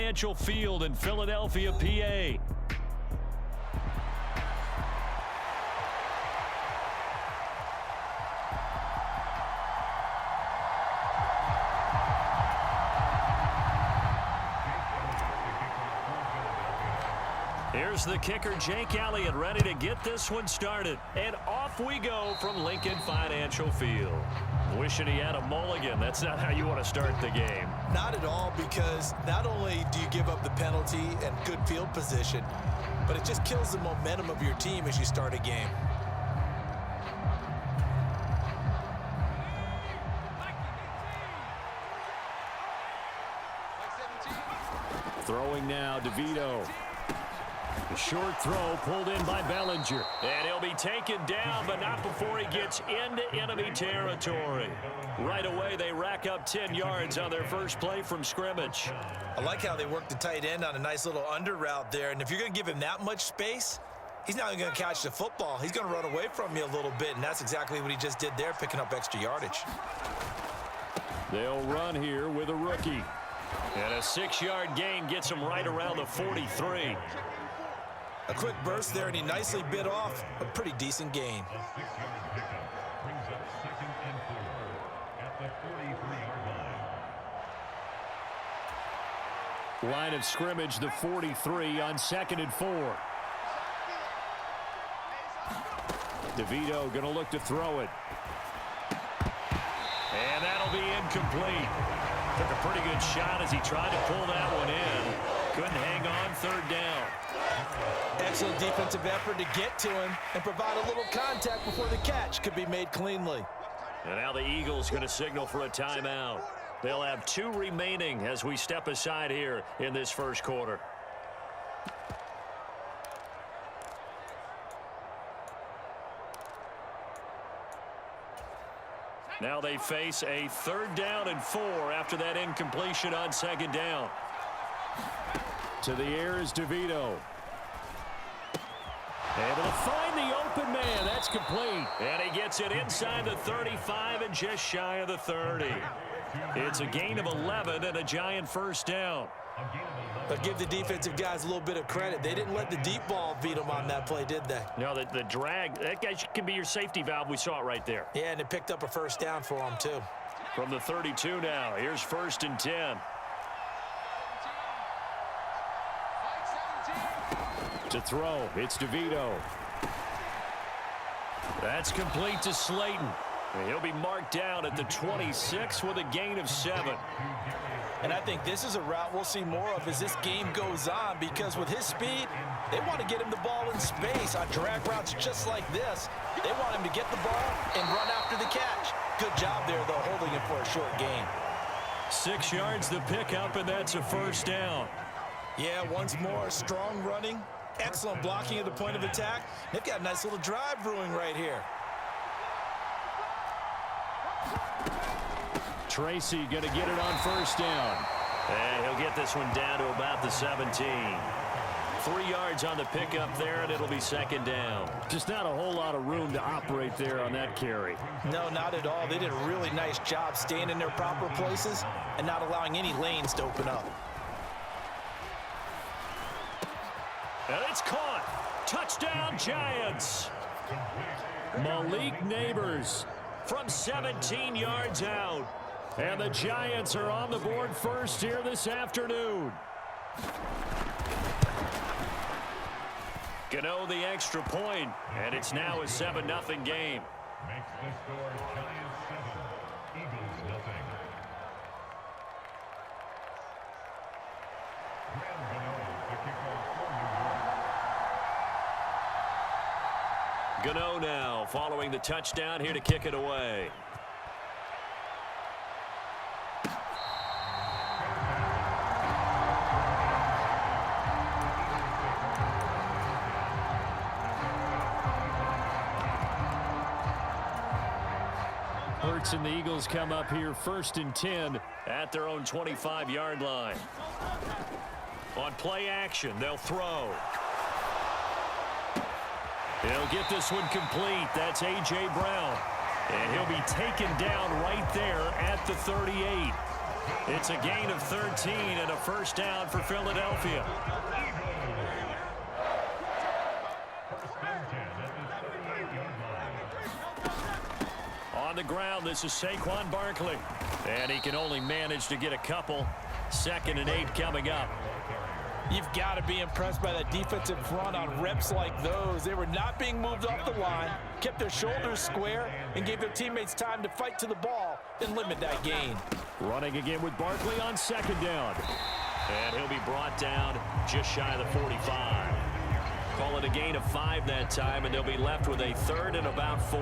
Financial Field in Philadelphia, PA. Here's the kicker, Jake Elliott, ready to get this one started. And off we go from Lincoln Financial Field. Wishing he had a mulligan. That's not how you want to start the game. Not at all, because not only do you give up the penalty and good field position, but it just kills the momentum of your team as you start a game. Throwing now, DeVito. The short throw pulled in by Bellinger. And he'll be taken down, but not before he gets into enemy territory. Right away, they rack up 10 yards on their first play from scrimmage. I like how they work the tight end on a nice little under route there. And if you're going to give him that much space, he's not even going to catch the football. He's going to run away from you a little bit, and that's exactly what he just did there, picking up extra yardage. They'll run here with a rookie. And a 6-yard gain gets him right around the 43. A quick burst there, and he nicely bit off a pretty decent gain. Line of scrimmage, the 43 on 2nd and 4. DeVito going to look to throw it. And that'll be incomplete. Took a pretty good shot as he tried to pull that one in. Couldn't hang on, 3rd down. Excellent defensive effort to get to him and provide a little contact before the catch could be made cleanly. And now the Eagles going to signal for a timeout. They'll have 2 remaining as we step aside here in this first quarter. Now they face a 3rd down and 4 after that incompletion on 2nd down. To the air is DeVito. Able to find the open man. That's complete. And he gets it inside the 35 and just shy of the 30. It's a gain of 11 and a giant first down. But give the defensive guys a little bit of credit. They didn't let the deep ball beat them on that play, did they? No, the drag, that guy can be your safety valve. We saw it right there. Yeah, and it picked up a first down for them, too. From the 32 now, here's 1st and 10. To throw, it's DeVito. That's complete to Slayton. He'll be marked down at the 26 with a gain of 7. And I think this is a route we'll see more of as this game goes on, because with his speed, they want to get him the ball in space on drag routes just like this. They want him to get the ball and run after the catch. Good job there, though, holding it for a short gain. 6 yards the pickup, and that's a first down. Yeah, once more, strong running, excellent blocking at the point of attack. They've got a nice little drive brewing right here. Tracy going to get it on first down. And he'll get this one down to about the 17. 3 yards on the pickup there, and it'll be 2nd down. Just not a whole lot of room to operate there on that carry. No, not at all. They did a really nice job staying in their proper places and not allowing any lanes to open up. And it's caught. Touchdown, Giants. Malik Neighbors from 17 yards out. And the Giants are on the board first here this afternoon. Gano the extra point, and it's now a 7-0 game. Makes the score Giants 7, Eagles nothing. Graham Gano to kick off for New York. Gano now following the touchdown here to kick it away. Hurts and the Eagles come up here 1st and 10 at their own 25-yard line. On play action, they'll throw. He'll get this one complete. That's A.J. Brown. And he'll be taken down right there at the 38. It's a gain of 13 and a first down for Philadelphia. On the ground, this is Saquon Barkley. And he can only manage to get a couple. 2nd and 8 coming up. You've got to be impressed by that defensive front on reps like those. They were not being moved off the line, kept their shoulders square, and gave their teammates time to fight to the ball and limit that gain. Running again with Barkley on 2nd down. And he'll be brought down just shy of the 45. Call it a gain of 5 that time, and they'll be left with a 3rd and about 4.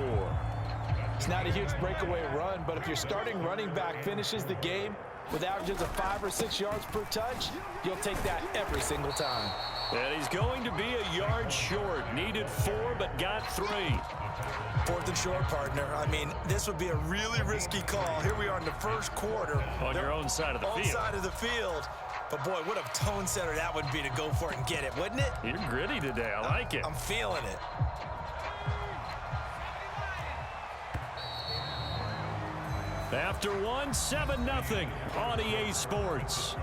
It's not a huge breakaway run, but if your starting running back finishes the game with averages of 5 or 6 yards per touch, you'll take that every single time. And he's going to be a yard short. Needed 4, but got 3. 4th and short, partner. I mean, this would be a really risky call. Here we are in the first quarter. On your own side of the field. Own side of the field. But, boy, what a tone setter that would be to go for it and get it, wouldn't it? You're gritty today. I like it. I'm feeling it. After 1, 7-0 on EA Sports.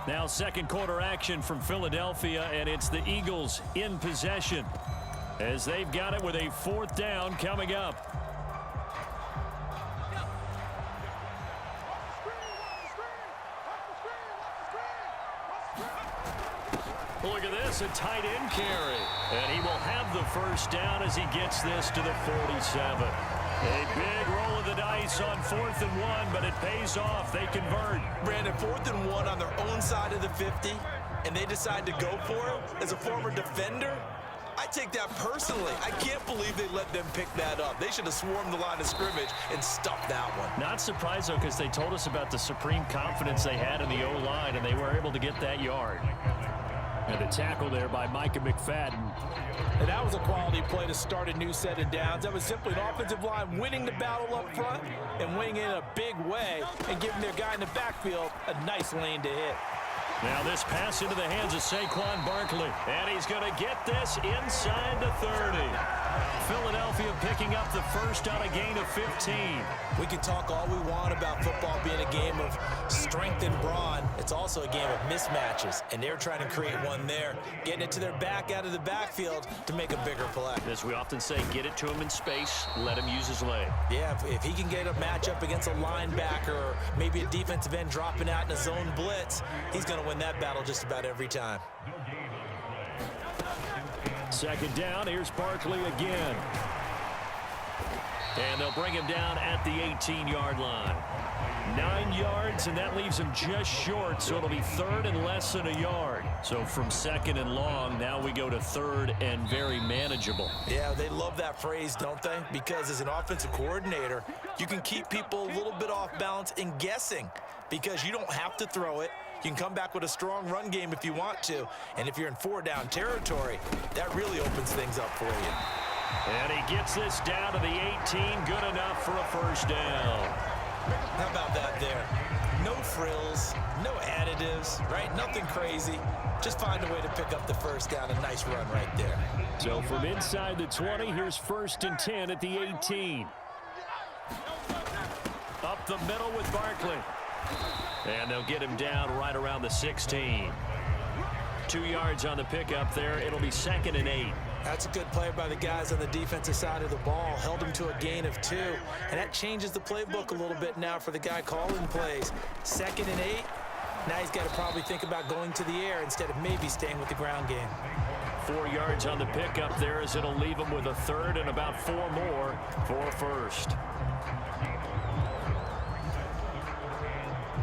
Now 2nd quarter action from Philadelphia, and it's the Eagles in possession as they've got it with a 4th down coming up. Look at this, a tight end carry. And he will have the first down as he gets this to the 47. A big roll of the dice on 4th and 1, but it pays off. They convert. Brandon, 4th and 1 on their own side of the 50, and they decide to go for it. As a former defender, I take that personally. I can't believe they let them pick that up. They should have swarmed the line of scrimmage and stuffed that one. Not surprised, though, because they told us about the supreme confidence they had in the O-line, and they were able to get that yard. And the tackle there by Micah McFadden. And that was a quality play to start a new set of downs. That was simply an offensive line winning the battle up front and winning it in a big way and giving their guy in the backfield a nice lane to hit. Now this pass into the hands of Saquon Barkley. And he's going to get this inside the 30. Philadelphia picking up the first on a gain of 15. We can talk all we want about football being a game of strength and brawn. It's also a game of mismatches, and they're trying to create one there, getting it to their back out of the backfield to make a bigger play. As we often say, get it to him in space, let him use his leg. Yeah, if he can get a matchup against a linebacker or maybe a defensive end dropping out in a zone blitz, he's going to win that battle just about every time. 2nd down, here's Barkley again. And they'll bring him down at the 18-yard line. 9 yards, and that leaves him just short, so it'll be 3rd and less than a yard. So from 2nd and long, now we go to 3rd and very manageable. Yeah, they love that phrase, don't they? Because as an offensive coordinator, you can keep people a little bit off balance and guessing because you don't have to throw it. You can come back with a strong run game if you want to. And if you're in 4-down territory, that really opens things up for you. And he gets this down to the 18. Good enough for a first down. How about that there? No frills, no additives, right? Nothing crazy. Just find a way to pick up the first down. A nice run right there. So from inside the 20, here's 1st and 10 at the 18. Up the middle with Barkley. And they'll get him down right around the 16. 2 yards on the pickup there. It'll be 2nd and 8. That's a good play by the guys on the defensive side of the ball. Held him to a gain of 2. And that changes the playbook a little bit now for the guy calling plays. 2nd and 8. Now he's got to probably think about going to the air instead of maybe staying with the ground game. 4 yards on the pickup there as it'll leave him with a 3rd and about 4 more for a first.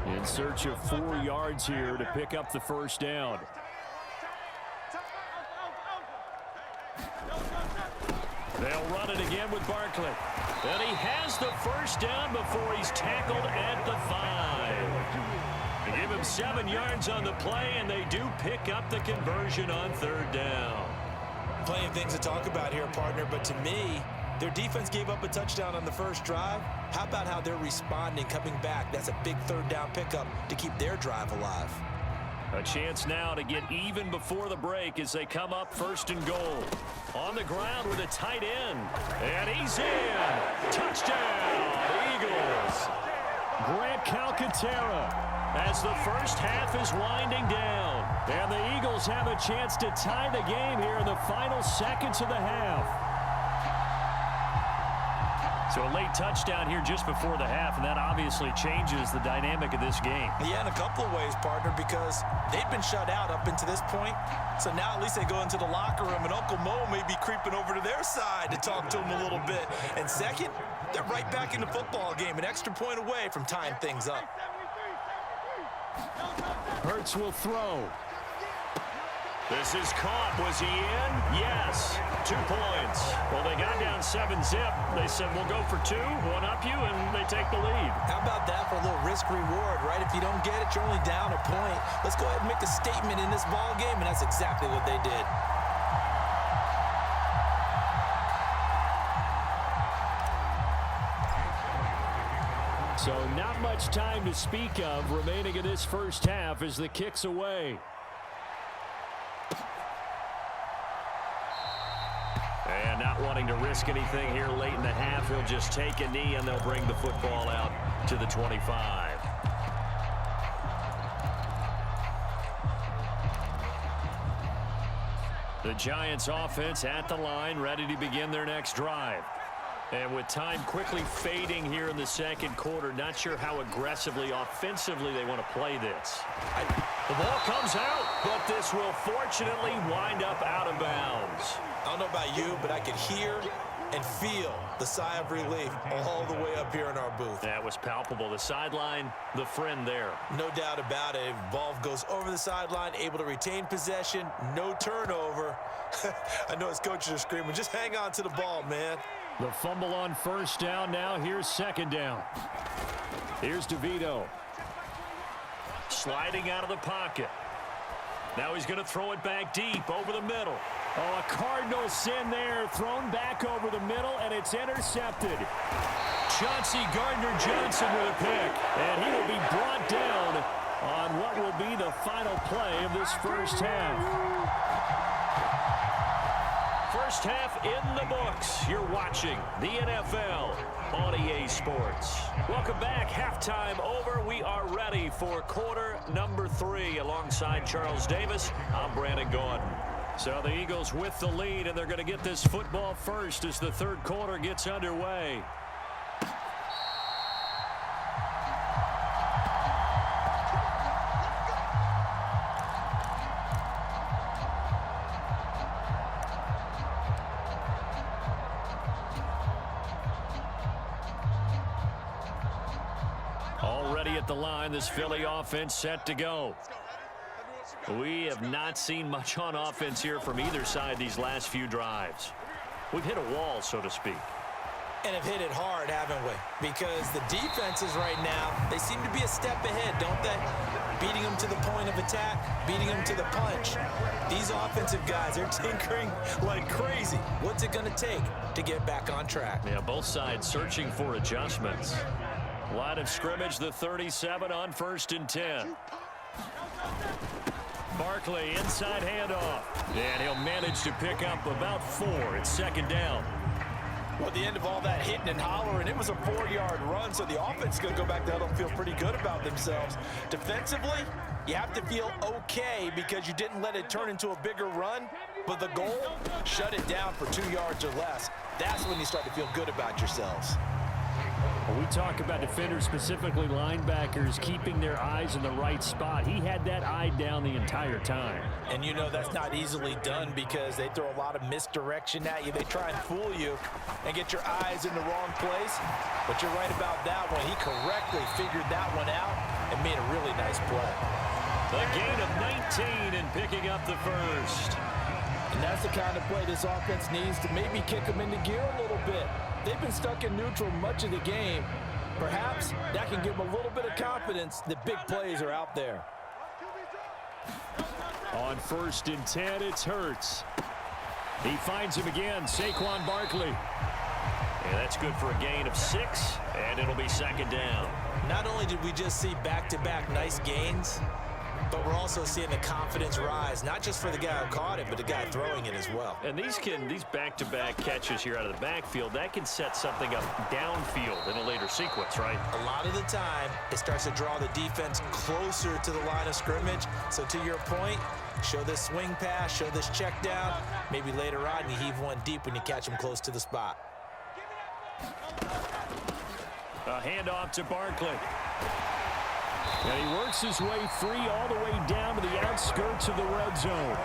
In search of 4 yards here to pick up the first down. They'll run it again with Barkley. And he has the first down before he's tackled at the 5. They give him 7 yards on the play, and they do pick up the conversion on 3rd down. Plenty of things to talk about here, partner, but to me, their defense gave up a touchdown on the first drive. How about how they're responding, coming back? That's a big 3rd down pickup to keep their drive alive. A chance now to get even before the break as they come up 1st and goal. On the ground with a tight end. And he's in. Touchdown, Eagles. Grant Calcaterra as the first half is winding down. And the Eagles have a chance to tie the game here in the final seconds of the half. So a late touchdown here just before the half, and that obviously changes the dynamic of this game. Yeah, in a couple of ways, partner, because they've been shut out up until this point. So now at least they go into the locker room, and Uncle Mo may be creeping over to their side to talk to them a little bit. And second, they're right back in the football game, an extra point away from tying things up. Hurts will throw. This is caught. Was he in? Yes. 2 points. Well, they got down 7-zip. They said, we'll go for 2, one up you, and they take the lead. How about that for a little risk-reward, right? If you don't get it, you're only down a point. Let's go ahead and make a statement in this ball game, and that's exactly what they did. So not much time to speak of remaining in this first half as the kick's away. And not wanting to risk anything here late in the half, he'll just take a knee and they'll bring the football out to the 25. The Giants offense at the line, ready to begin their next drive. And with time quickly fading here in the second quarter, not sure how aggressively, offensively they want to play this. The ball comes out, but this will fortunately wind up out of bounds. I don't know about you, but I could hear and feel the sigh of relief all the way up here in our booth. That was palpable. The sideline, the friend there. No doubt about it. Ball goes over the sideline, able to retain possession, no turnover. I know his coaches are screaming, just hang on to the ball, man. The fumble on first down. Now here's second down. Here's DeVito. Sliding out of the pocket. Now he's going to throw it back deep over the middle. Oh, a Cardinal sin there. Thrown back over the middle, and it's intercepted. Chauncey Gardner-Johnson with a pick. And he will be brought down on what will be the final play of this first half. First half in the books. You're watching the NFL on EA Sports. Welcome back. Halftime over. We are ready for quarter number 3. Alongside Charles Davis, I'm Brandon Gordon. So the Eagles with the lead, and they're going to get this football first as the third quarter gets underway. Already at the line, this Philly offense set to go. We have not seen much on offense here from either side these last few drives. We've hit a wall, so to speak. And have hit it hard, haven't we? Because the defenses right now, they seem to be a step ahead, don't they? Beating them to the point of attack, beating them to the punch. These offensive guys, they're tinkering like crazy. What's it going to take to get back on track? Yeah, both sides searching for adjustments. Line of scrimmage, the 37 on 1st and 10. Barkley, inside handoff. And he'll manage to pick up about 4. It's second down. Well, at the end of all that hitting and hollering, it was a 4-yard run, so the offense is going to go back there and feel pretty good about themselves. Defensively, you have to feel okay because you didn't let it turn into a bigger run, but the goal, shut it down for 2 yards or less. That's when you start to feel good about yourselves. When we talk about defenders, specifically linebackers, keeping their eyes in the right spot, he had that eye down the entire time. And you know that's not easily done because they throw a lot of misdirection at you. They try and fool you and get your eyes in the wrong place. But you're right about that one. He correctly figured that one out and made a really nice play. A gain of 19 and picking up the first. And that's the kind of play this offense needs to maybe kick them into gear a little bit. They've been stuck in neutral much of the game. Perhaps that can give them a little bit of confidence that big plays are out there. On 1st and 10, it's Hurts. He finds him again, Saquon Barkley. And that's good for a gain of 6, and it'll be second down. Not only did we just see back-to-back nice gains, But we're also seeing the confidence rise, not just for the guy who caught it, but the guy throwing it as well. And these back-to-back catches here out of the backfield, that can set something up downfield in a later sequence, right? A lot of the time, it starts to draw the defense closer to the line of scrimmage. So to your point, show this swing pass, show this check down. Maybe later on, you heave one deep when you catch him close to the spot. A handoff to Barkley. And he works his way free all the way down to the outskirts of the red zone.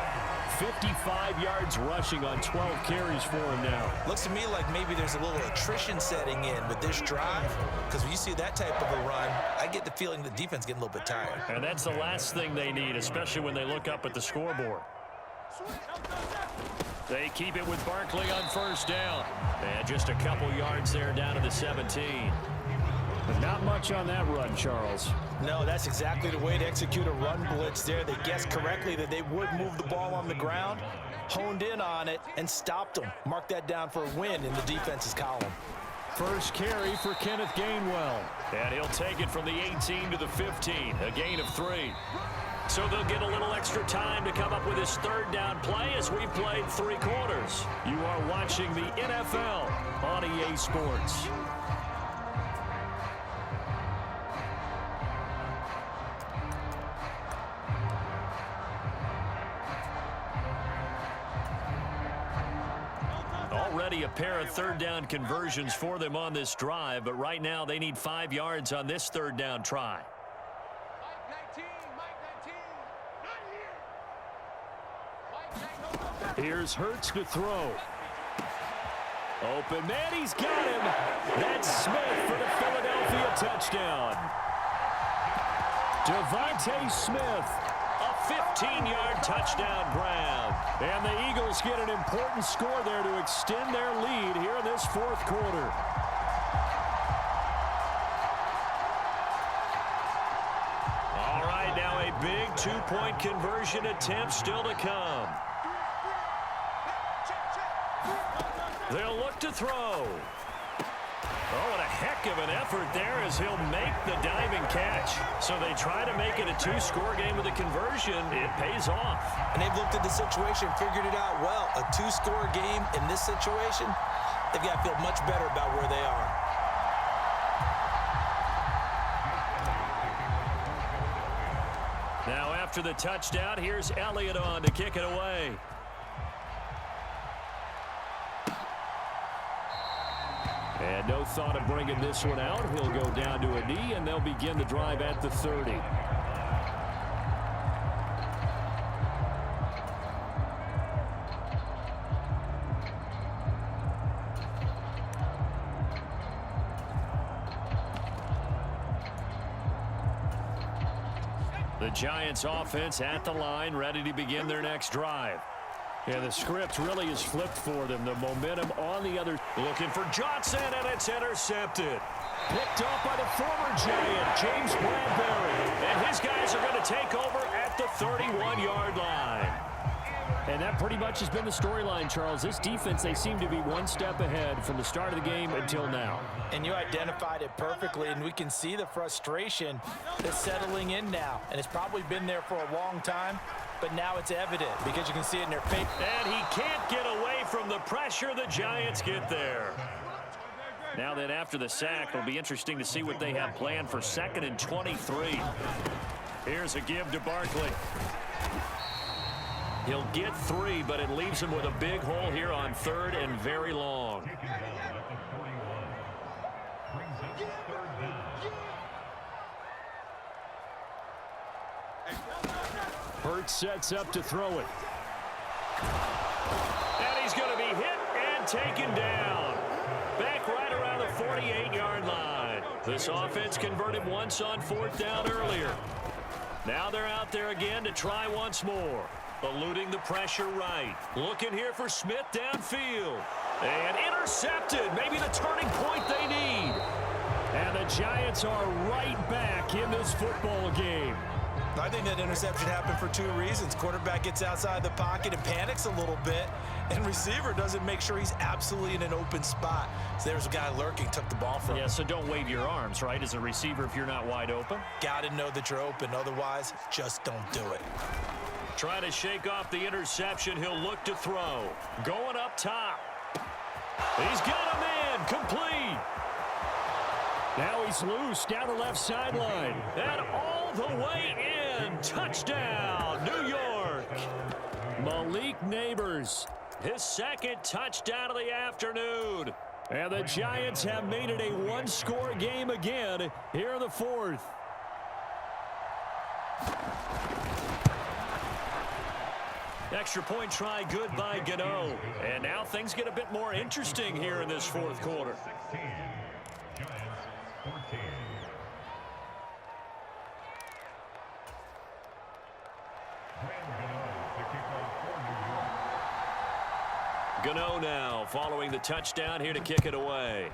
55 yards rushing on 12 carries for him now. Looks to me like maybe there's a little attrition setting in with this drive, because when you see that type of a run, I get the feeling the defense getting a little bit tired. And that's the last thing they need, especially when they look up at the scoreboard. They keep it with Barkley on first down. And just a couple yards there down to the 17. But not much on that run, Charles. No, that's exactly the way to execute a run blitz there. They guessed correctly that they would move the ball on the ground, honed in on it, and stopped them. Mark that down for a win in the defense's column. First carry for Kenneth Gainwell. And he'll take it from the 18 to the 15, a gain of 3. So they'll get a little extra time to come up with his third down play as we've played 3 quarters. You are watching the NFL on EA Sports. Already a pair of third down conversions for them on this drive, but right now they need 5 yards on this third down try. Here's Hurts to throw. Open man, he's got him. That's Smith for the Philadelphia touchdown. Devontae Smith, a 15-yard touchdown grab. And the Eagles get an important score there to extend their lead here in this fourth quarter. All right, now a big two-point conversion attempt still to come. They'll look to throw. Oh, and a heck of an effort there as he'll make the diving catch. So they try to make it a 2-score game with a conversion. It pays off. And they've looked at the situation, figured it out well. A 2-score game in this situation, they've got to feel much better about where they are. Now after the touchdown, here's Elliott on to kick it away. And no thought of bringing this one out. He'll go down to a knee, and they'll begin the drive at the 30. The Giants offense at the line, ready to begin their next drive. Yeah, the script really is flipped for them. The momentum on the other. Looking for Johnson, and it's intercepted. Picked off by the former Giant, James Bradbury. And his guys are going to take over at the 31-yard line. And that pretty much has been the storyline, Charles. This defense, they seem to be one step ahead from the start of the game until now. And you identified it perfectly, and we can see the frustration that's settling in now. And it's probably been there for a long time, but now it's evident because you can see it in their face. And he can't get away from the pressure. The Giants get there. Now then, after the sack, it'll be interesting to see what they have planned for 2nd and 23. Here's a give to Barkley. He'll get 3, but it leaves him with a big hole here on 3rd and very long. Hurts sets up to throw it. And he's going to be hit and taken down. Back right around the 48-yard line. This offense converted once on 4th down earlier. Now they're out there again to try once more. Eluding the pressure right. Looking here for Smith downfield. And intercepted. Maybe the turning point they need. And the Giants are right back in this football game. I think that interception happened for 2 reasons. Quarterback gets outside the pocket and panics a little bit. And receiver doesn't make sure he's absolutely in an open spot. So there's a guy lurking, took the ball from him. Yeah, so don't wave your arms, right, as a receiver if you're not wide open. Got to know that you're open. Otherwise, just don't do it. Trying to shake off the interception. He'll look to throw. Going up top. He's got a man. Complete. Now he's loose down the left sideline. And all the way in. Touchdown, New York. Malik Neighbors, his second touchdown of the afternoon. And the Giants have made it a one-score game again here in the fourth. Extra point try good by Gano. And now things get a bit more interesting here in this fourth quarter. 16. Giants 14. Gano now following the touchdown here to kick it away.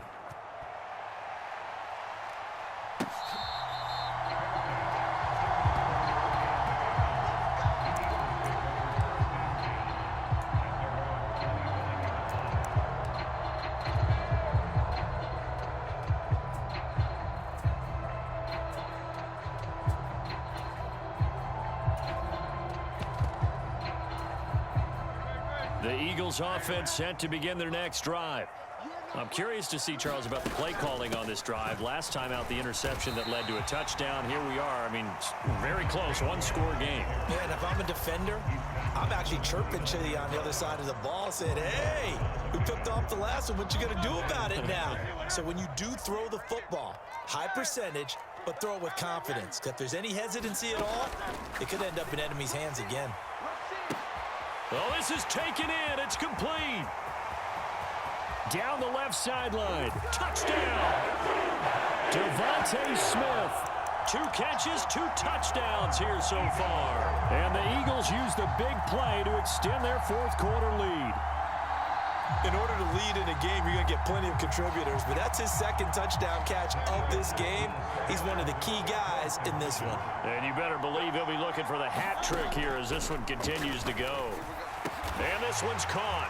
The Eagles offense set to begin their next drive. I'm curious to see, Charles, about the play calling on this drive. Last time out, the interception that led to a touchdown. Here we are. I mean, very close, one-score game. Yeah, and if I'm a defender, I'm actually chirping to you on the other side of the ball, saying, hey, we picked off the last one. What you going to do about it now? So when you do throw the football, high percentage, but throw it with confidence. Because if there's any hesitancy at all, it could end up in enemy's hands again. Well, this is taken in. It's complete. Down the left sideline. Touchdown. Devontae Smith. 2 catches, 2 touchdowns here so far. And the Eagles use the big play to extend their fourth quarter lead. In order to lead in a game, you're going to get plenty of contributors, but that's his second touchdown catch of this game. He's one of the key guys in this one. And you better believe he'll be looking for the hat trick here as this one continues to go. And this one's caught.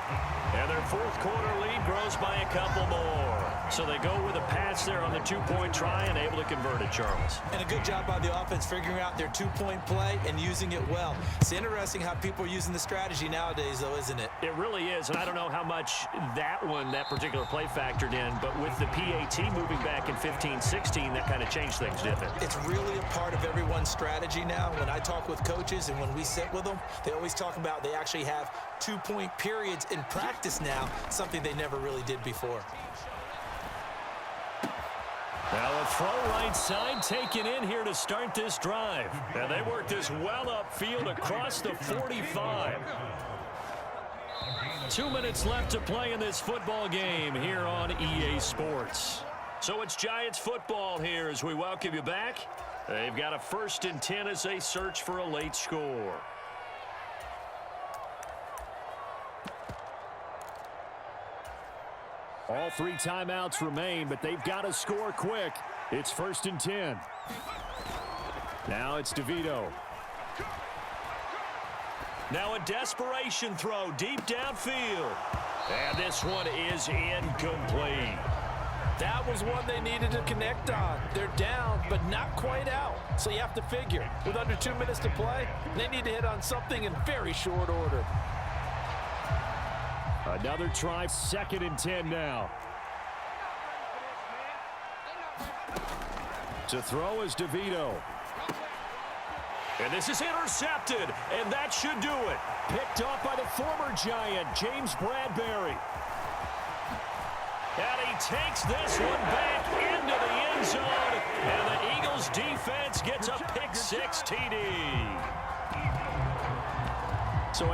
And their fourth quarter lead grows by a couple more. So they go with a pass there on the 2-point try and able to convert it, Charles. And a good job by the offense figuring out their 2-point play and using it well. It's interesting how people are using the strategy nowadays, though, isn't it? It really is, and I don't know how much that particular play factored in, but with the PAT moving back in 15-16, that kind of changed things, didn't it? It's really a part of everyone's strategy now. When I talk with coaches and when we sit with them, they always talk about they actually have 2-point periods in practice now, something they never really did before. Now a throw right side taken in here to start this drive. And they work this well upfield across the 45. 2 minutes left to play in this football game here on EA Sports. So it's Giants football here as we welcome you back. They've got a 1st and 10 as they search for a late score. All 3 timeouts remain, but they've got to score quick. It's 1st and 10. Now it's DeVito. Now a desperation throw deep downfield. And this one is incomplete. That was one they needed to connect on. They're down, but not quite out. So you have to figure, with under 2 minutes to play, they need to hit on something in very short order. Another try, 2nd and 10 now. To throw is DeVito. And this is intercepted, and that should do it. Picked off by the former Giant, James Bradbury. And he takes this one back into the end zone, and the Eagles defense gets a pick 6 TD. So